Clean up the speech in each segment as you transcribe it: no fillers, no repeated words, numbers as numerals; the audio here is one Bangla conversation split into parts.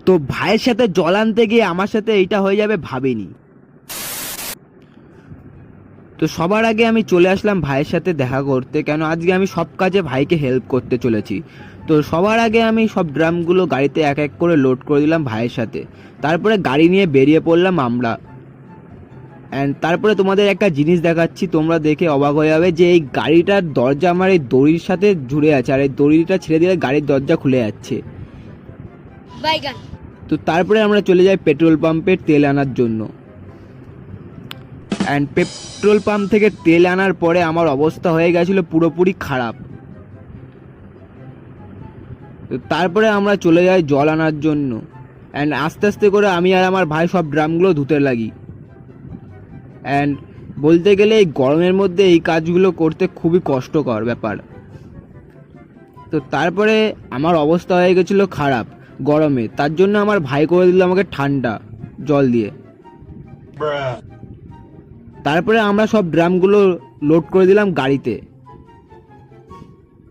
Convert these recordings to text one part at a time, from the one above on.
তো ভাইয়ের সাথে জল আনতে গিয়ে আমার সাথে এইটা হয়ে যাবে ভাবিনি। তো সবার আগে আমি চলে আসলাম ভাইয়ের সাথে দেখা করতে, কেন আজকে আমি সব কাজে ভাইকে হেল্প করতে চলেছি। তো সবার আগে আমি সব ড্রামগুলো গাড়িতে এক এক করে লোড করে দিলাম ভাইয়ের সাথে। তারপরে গাড়ি নিয়ে বেরিয়ে পড়লাম আমরা। অ্যান্ড তারপরে তোমাদের একটা জিনিস দেখাচ্ছি, তোমরা দেখে অবাক হয়ে যাবে যে এই গাড়িটার দরজা আমার এই দড়ির সাথে জুড়ে আছে, আর এই দড়িটা ছেড়ে দিলে গাড়ির দরজা খুলে যাচ্ছে। তো তারপরে আমরা চলে যাই পেট্রোল পাম্পে তেল আনার জন্য। অ্যান্ড পেট্রোল পাম্প থেকে তেল আনার পরে আমার অবস্থা হয়ে গেছিলো পুরোপুরি খারাপ। তো তারপরে আমরা চলে যাই জল আনার জন্য। অ্যান্ড আস্তে আস্তে করে আমি আর আমার ভাই সব ড্রামগুলো ধুতে লাগি। অ্যান্ড বলতে গেলে এই গরমের মধ্যে এই কাজগুলো করতে খুবই কষ্টকর ব্যাপার। তো তারপরে আমার অবস্থা হয়ে গেছিলো খারাপ গরমে, তার জন্য আমার ভাই করে দিল আমাকে ঠান্ডা জল দিয়ে। তারপরে আমরা সব ড্রামগুলো লোড করে দিলাম গাড়িতে।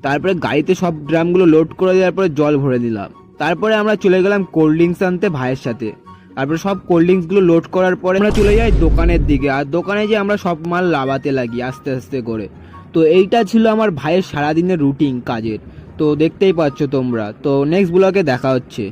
তারপরে গাড়িতে সব ড্রামগুলো লোড করে দেওয়ার পরে জল ভরে দিলাম। তারপরে আমরা চলে গেলাম কোল্ড ড্রিঙ্কস আনতে ভাইয়ের সাথে। তারপরে সব কোল্ড ড্রিঙ্কসগুলো লোড করার পরে আমরা চলে যাই দোকানের দিকে, আর দোকানে যে আমরা সব মাল লাগাতে লাগি আস্তে আস্তে করে। তো এইটা ছিল আমার ভাইয়ের সারাদিনের রুটিন কাজের। তো দেখতেই পাচ্ছ তোমরা। তো নেক্সট ব্লগে দেখা হচ্ছে।